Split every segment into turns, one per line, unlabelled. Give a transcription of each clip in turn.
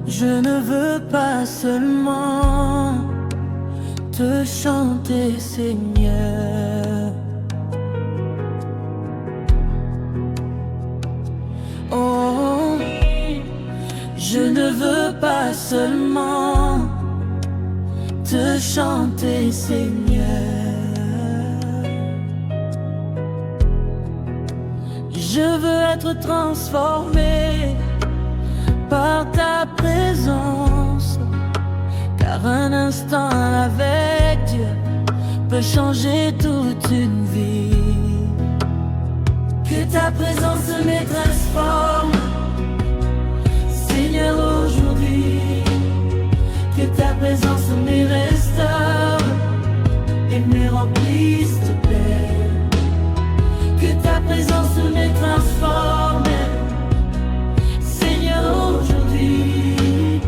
Je ne veux pas seulement te chanter, Seigneur. Oh, je ne veux pas seulement te chanter, Seigneur. Je veux être transformé par ta présence, car un instant avec Dieu peut changer toute une vie. Que ta présence me transforme, Seigneur, aujourd'hui. Que ta présence me restaure et me remplisse de paix. Que ta présence me transforme, Seigneur, aujourd'hui.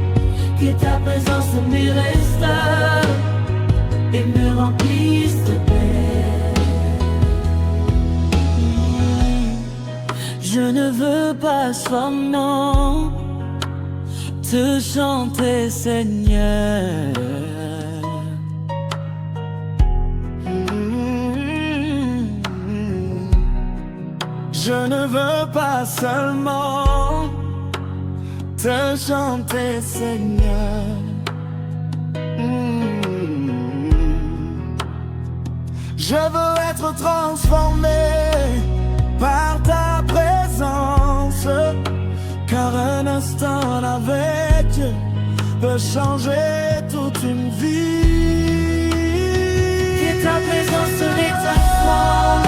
Que ta présence me restaure et me remplisse de paix. Je ne veux pas seulement te chanter, Seigneur. Je ne veux pas seulement te chanter, Seigneur. Je veux être transformé par ta présence, car un instant avec Dieu peut changer toute une vie. Que ta présence me transforme,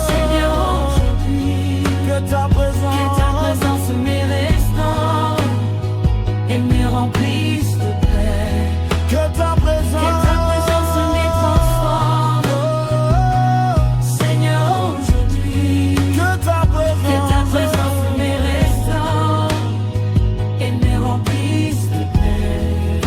Seigneur, aujourd'hui. Que ta présence me restaure et me remplisse de paix. Que ta présence me transforme, Seigneur, aujourd'hui. Que ta présence me restaure et me remplisse de paix.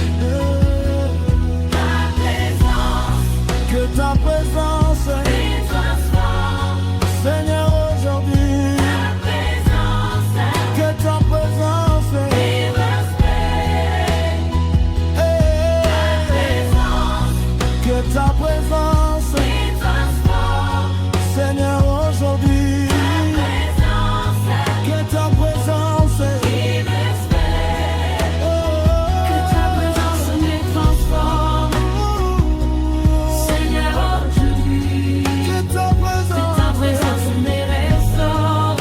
Ta présence, que ta présence me transforme, Seigneur, aujourd'hui. Ta présence, que ta présence me restaure. Ta présence, que ta présence me transforme, Seigneur, aujourd'hui. Que ta présence me restaure. Que ta présence me transforme, Seigneur, aujourd'hui. Que ta présence me restaure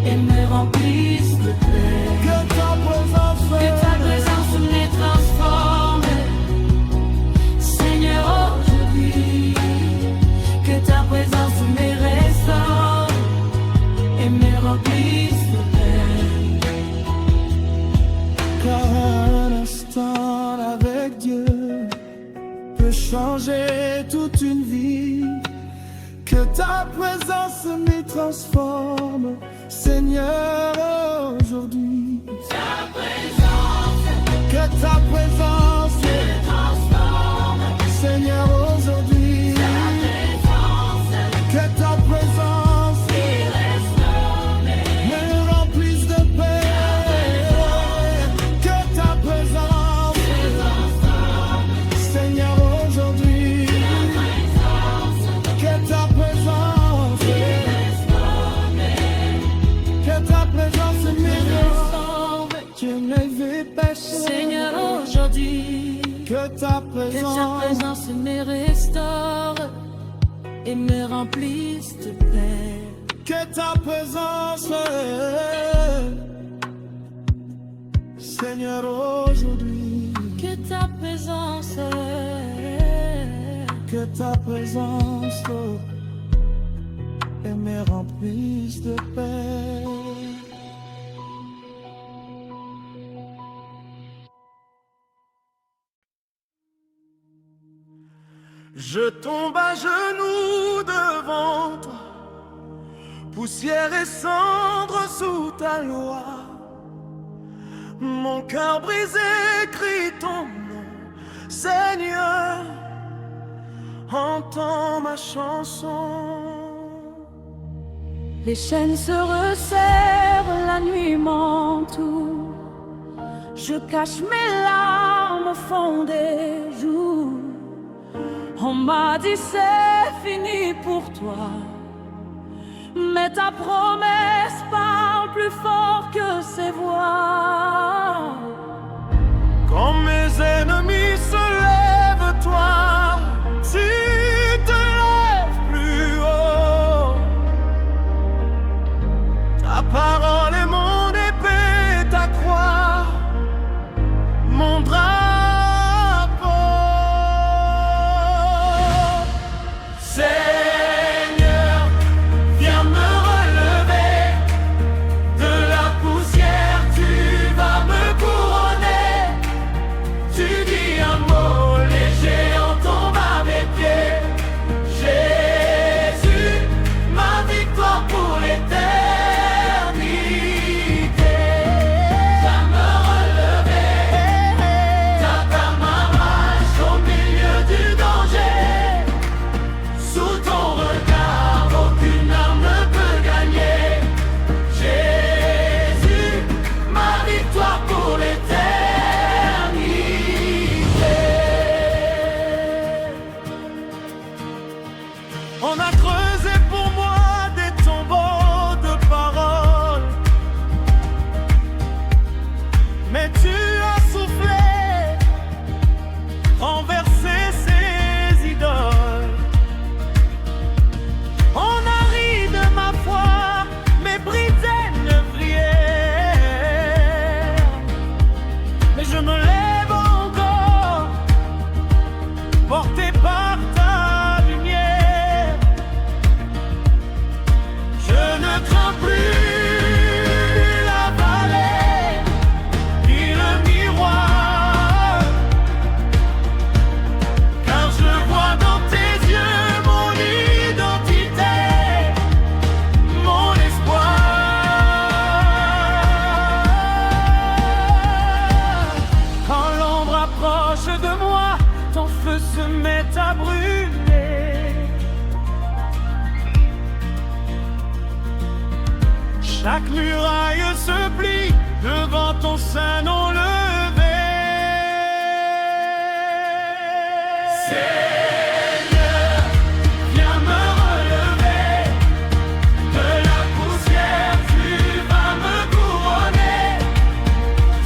et me remplisse de paix. Que ta présence me transforme, Seigneur, aujourd'hui. Que ta présence me restaure et me remplisse de paix. Car un instant avec Dieu peut changer toute une vie. Que ta présence me transforme, Seigneur, aujourd'hui. Que ta présence me transforme, Seigneur, aujourd'hui. Que ta présence me remplisse de paix. Que ta présence, Seigneur, aujourd'hui. Que ta présence, Dieu m'avait péché, Seigneur, aujourd'hui. Que ta présence me restaure et me remplisse de paix. Que ta présence, Seigneur, aujourd'hui. Que ta présence et me remplisse de paix. Je tombe à genoux devant toi, poussière et cendre sous ta loi. Mon cœur brisé crie ton nom, Seigneur, entends ma chanson. Les chaînes se resserrent, la nuit m'entoure. Je cache mes larmes au fond des joues. On m'a dit c'est fini pour toi, mais ta promesse parle plus fort que ses voix. Quand mes ennemis se lèvent, toi, tu te lèves plus haut. Ta parole est mon épée, ta croix, mon drapeau. Seigneur, viens me relever de la poussière, tu vas me couronner. Tu dis un mot, les géants tombent à mes pieds. Jésus, ma victoire pour l'éternité. Viens me relever, ta main marche au milieu du danger. Sous ton regard, aucune arme ne peut gagner. Jésus, ma victoire pour l'éternité. On a creusé pour moi des tombeaux de paroles, mais tu as soufflé, renversé ces idoles. On a ri de ma foi, méprisé de prière, mais je me lève encore, porté par ta lumière. Je ne crains plus la vallée, ni le miroir, car je vois dans tes yeux mon identité, mon espoir. Quand l'ombre approche de moi, ton feu se met à brûler. Chaque muraille se plie devant ton sein non levé. Seigneur, viens me relever de la poussière, tu vas me couronner.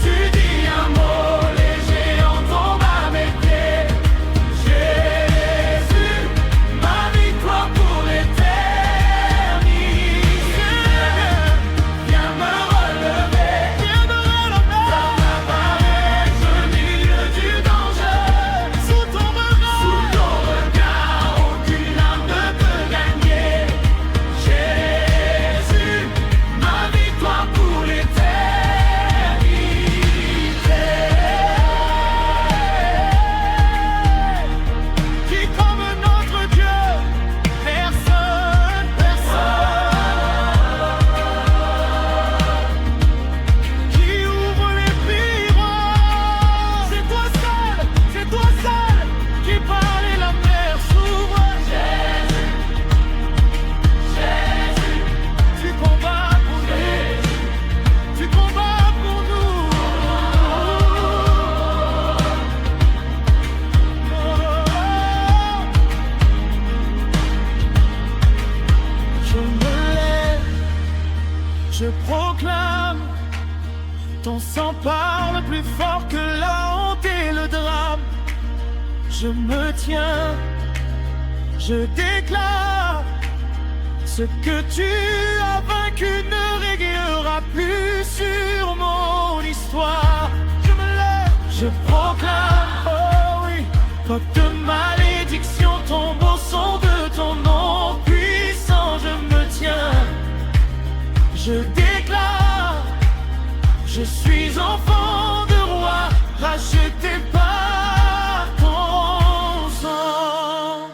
Tu dis un mot, les géants tombent à mes pieds. Jésus, ma victoire pour l'éternité. Viens me relever, ta main marche au milieu du danger. Sous ton regard, aucune arme ne peut gagner. Jésus, ma victoire pour l'éternité. Qui comme notre Dieu, personne, qui ouvre les miroirs. C'est toi seul qui parle et la mer s'ouvre. Jésus, tu combats pour nous, tu combats pour nous. Je me lève, je proclame, ton sang parle plus fort que la honte et le drame. Je me tiens, je déclare, ce que tu as vaincu ne réguera plus sur mon histoire. Je me lève, je proclame, oh oui, toute malédiction tombe au son de ton nom puissant. Je me tiens, je déclare, je suis enfant de roi, racheté par ton sang.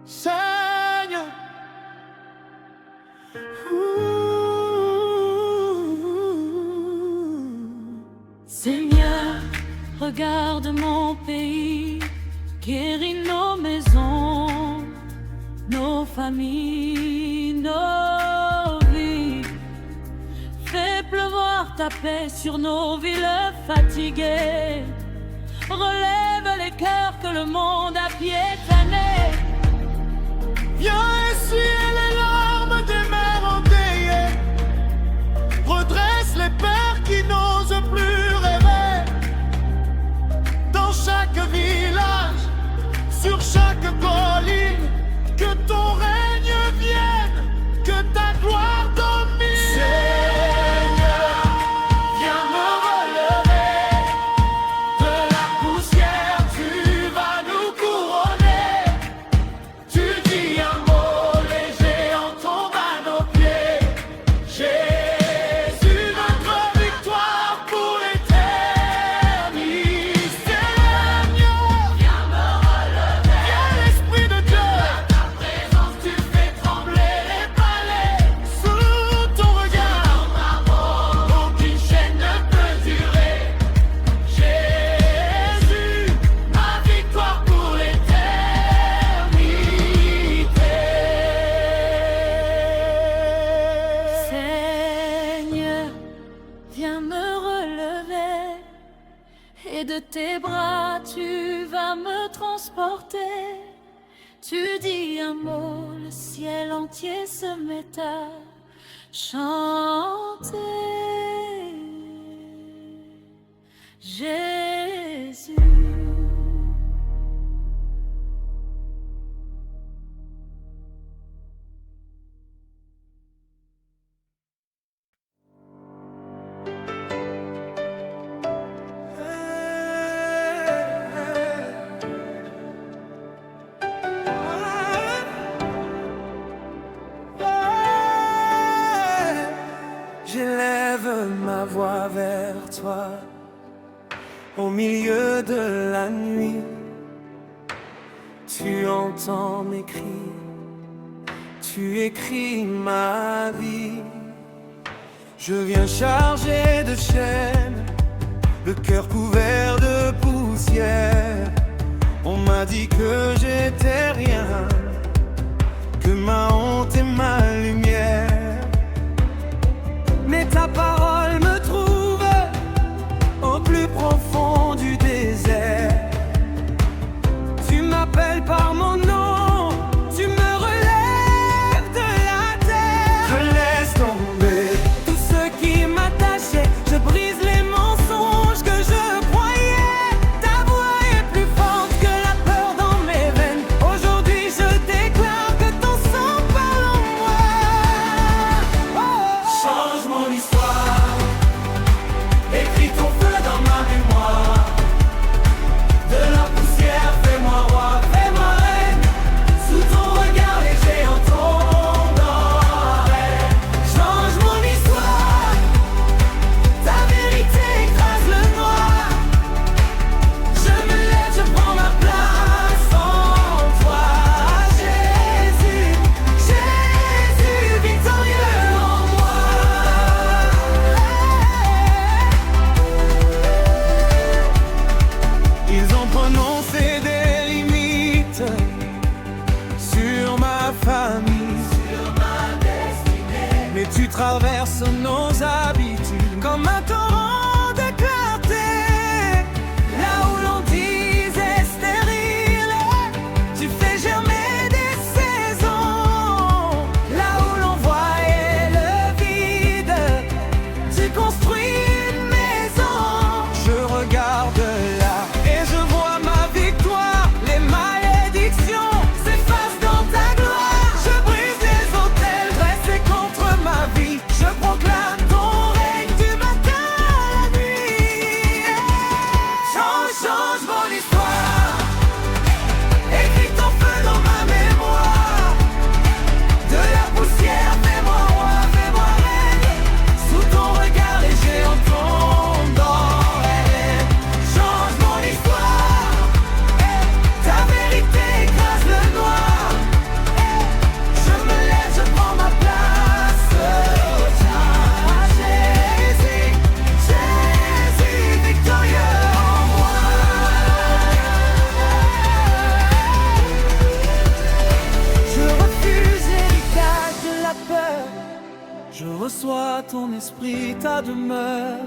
Seigneur,
Seigneur, regarde mon pays, guéris nos maisons, amis, nos vies. Fais pleuvoir ta paix sur nos villes fatiguées. Relève les cœurs que le monde a piétinés.
Viens essuyer les larmes des mères endeuillées. Redresse les pères qui n'osent plus rêver. Dans chaque village, sur chaque colline, que ton règne vienne, que ta gloire domine. Seigneur, viens me relever. De la poussière, tu vas nous couronner. Tu dis un mot, les géants tombent à nos pieds. Jésus, notre victoire pour l'éternité. Seigneur, viens me relever. Viens l'Esprit de Dieu. À ta présence, tu fais trembler les palais. Sous ton regard, aucune chaîne ne peut durer. Jésus, ma victoire pour l'éternité.
Seigneur, viens me relever, et de tes bras tu vas me transporter. Tu dis un mot, le ciel entier se met à chanter. Jésus.
J'élève ma voix vers toi au milieu de la nuit. Tu entends mes cris, tu écris ma vie. Je viens chargé de chaînes, le cœur couvert de poussière. On m'a dit que j'étais rien, que ma honte est ma lumière. Mais ta parole me trouve au plus profond du désert. Tu m'appelles par mon nom, tu me relèves de la terre. Je laisse tomber tout ce qui m'attachait, je brise les mensonges que je croyais. Ta voix est plus forte que la peur dans mes veines. Aujourd'hui je déclare que ton sang parle en moi. Change mon histoire, écris ton feu dans ma mémoire. De la poussière, fais-moi roi, fais-moi reine. Sous ton regard, les géants tombent dans l'arène. Change mon histoire, ta vérité écrase le noir. Je me lève, je prends ma place en toi. Jésus, Jésus, victorieux en moi. Ils ont prononcé des limites sur ma famille, sur ma destinée. Mais tu traverses nos habitudes comme un torrent de clarté. Là où l'on disait stérile, tu fais germer des saisons. Là où l'on voyait le vide, tu construis une maison. Je regarde là et je vois ma victoire. Les malédictions s'effacent dans ta gloire. Je brise les autels dressés contre ma vie. Je proclame ton règne du matin toi demeure.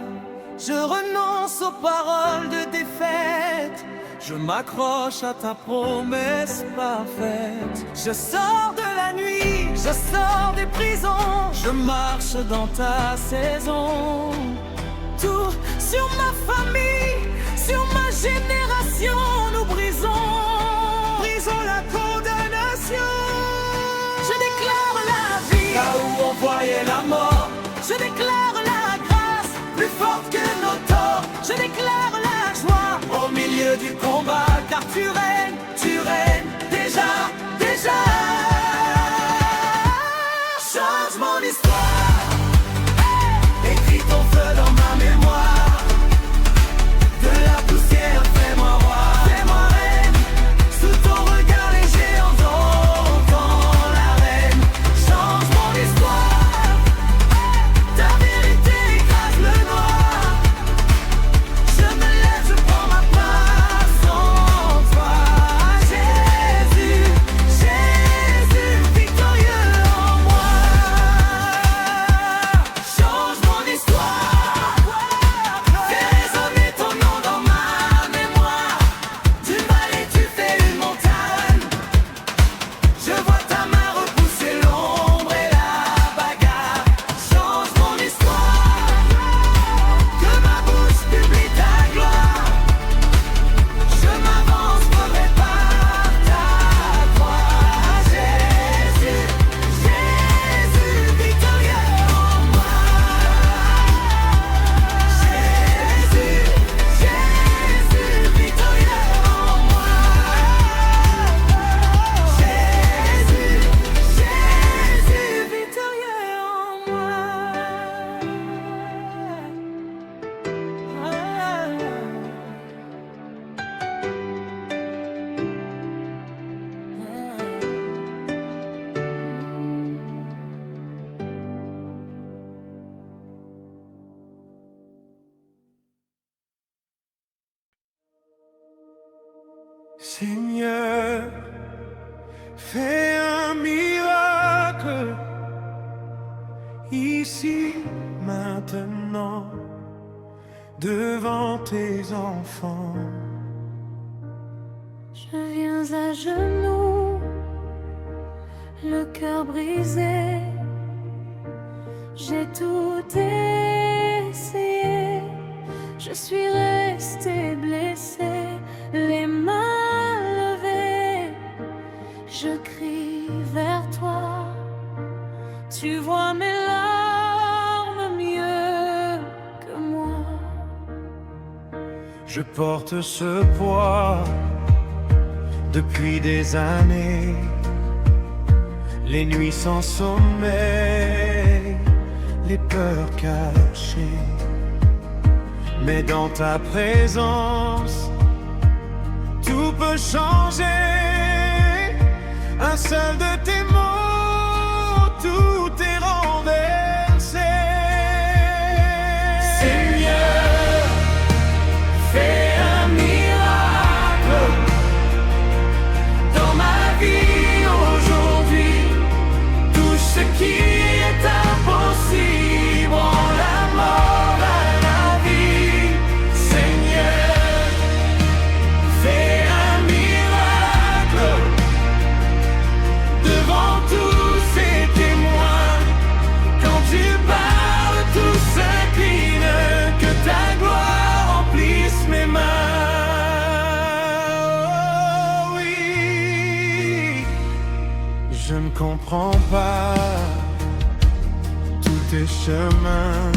Je renonce aux paroles de défaite. Je m'accroche à ta promesse parfaite. Je sors de la nuit, je sors des prisons. Je marche dans ta saison. Tout sur ma famille, sur ma génération, nous brisons la condamnation. Je déclare la vie là où on voyait la mort. Je déclare la grâce plus forte que nos torts. Je déclare la joie au milieu du combat, car tu règnes déjà, déjà. Change mon histoire, écris ton feu dans ma mémoire. De la poussière, fais-moi roi, fais-moi reine. Sous ton regard, les géants dans l'arène. Change mon histoire, ta vérité écrase le noir. Je me lève, je prends ma place en toi. Jésus, Jésus, victorieux en moi. Change mon histoire, fais résonner ton nom dans ma mémoire. D'une vallée tu fais une montagne. Je vois ta main repousser l'ombre et la bagarre. Change mon histoire, que ma bouche publie ta gloire. Je m'avance, me prépare ta croix. Jésus, Jésus, victorieux en moi. Jésus, Jésus, victorieux en moi. Jésus, Jésus, victorieux en
Seigneur, fais un miracle ici, maintenant, devant tes enfants.
Je viens à genoux, le cœur brisé. J'ai tout essayé, je suis restée blessée, les mains levées. Je crie vers toi, tu vois mes larmes mieux que moi.
Je porte ce poids depuis des années, les nuits sans sommeil, les peurs cachées. Mais dans ta présence, tout peut changer. Un seul de tes mots, tout est renversé.
Seigneur, fais un miracle dans ma vie aujourd'hui. Touche ce qui est impossible, en la mort à la vie. Seigneur, fais un miracle devant tous ces témoins. Quand tu parles, tout s'incline, que ta gloire remplisse mes mains.
Oh oui, je ne comprends pas tous tes chemins,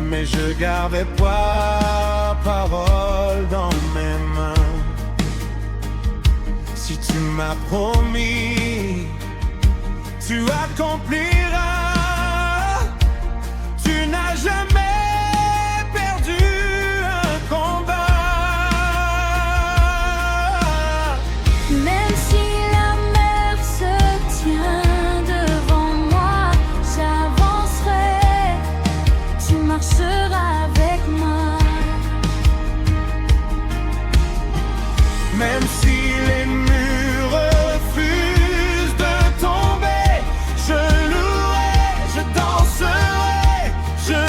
mais je garde ta parole dans mes mains. Si tu m'as promis, tu accompliras. Tu n'as jamais perdu un combat.
Même si la mer se tient devant moi, j'avancerai, tu marcheras avec moi.
Même si les murs refusent de tomber, je louerai, je danserai, je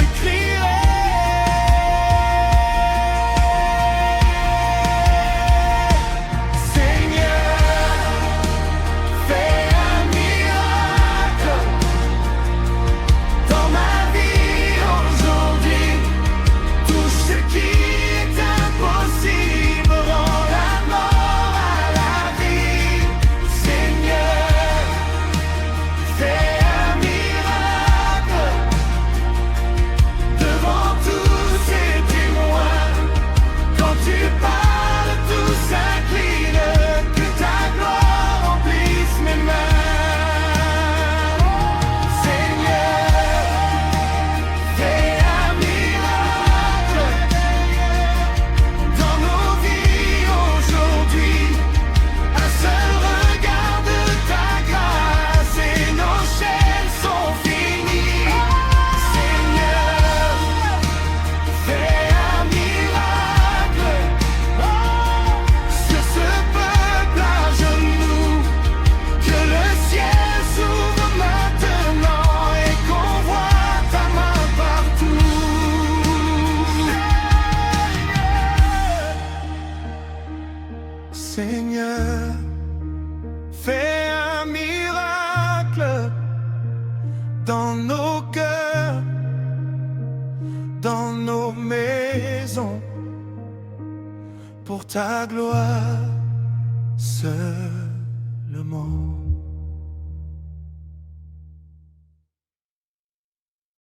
Seigneur, fais un miracle dans nos cœurs, dans nos maisons, pour ta gloire seulement.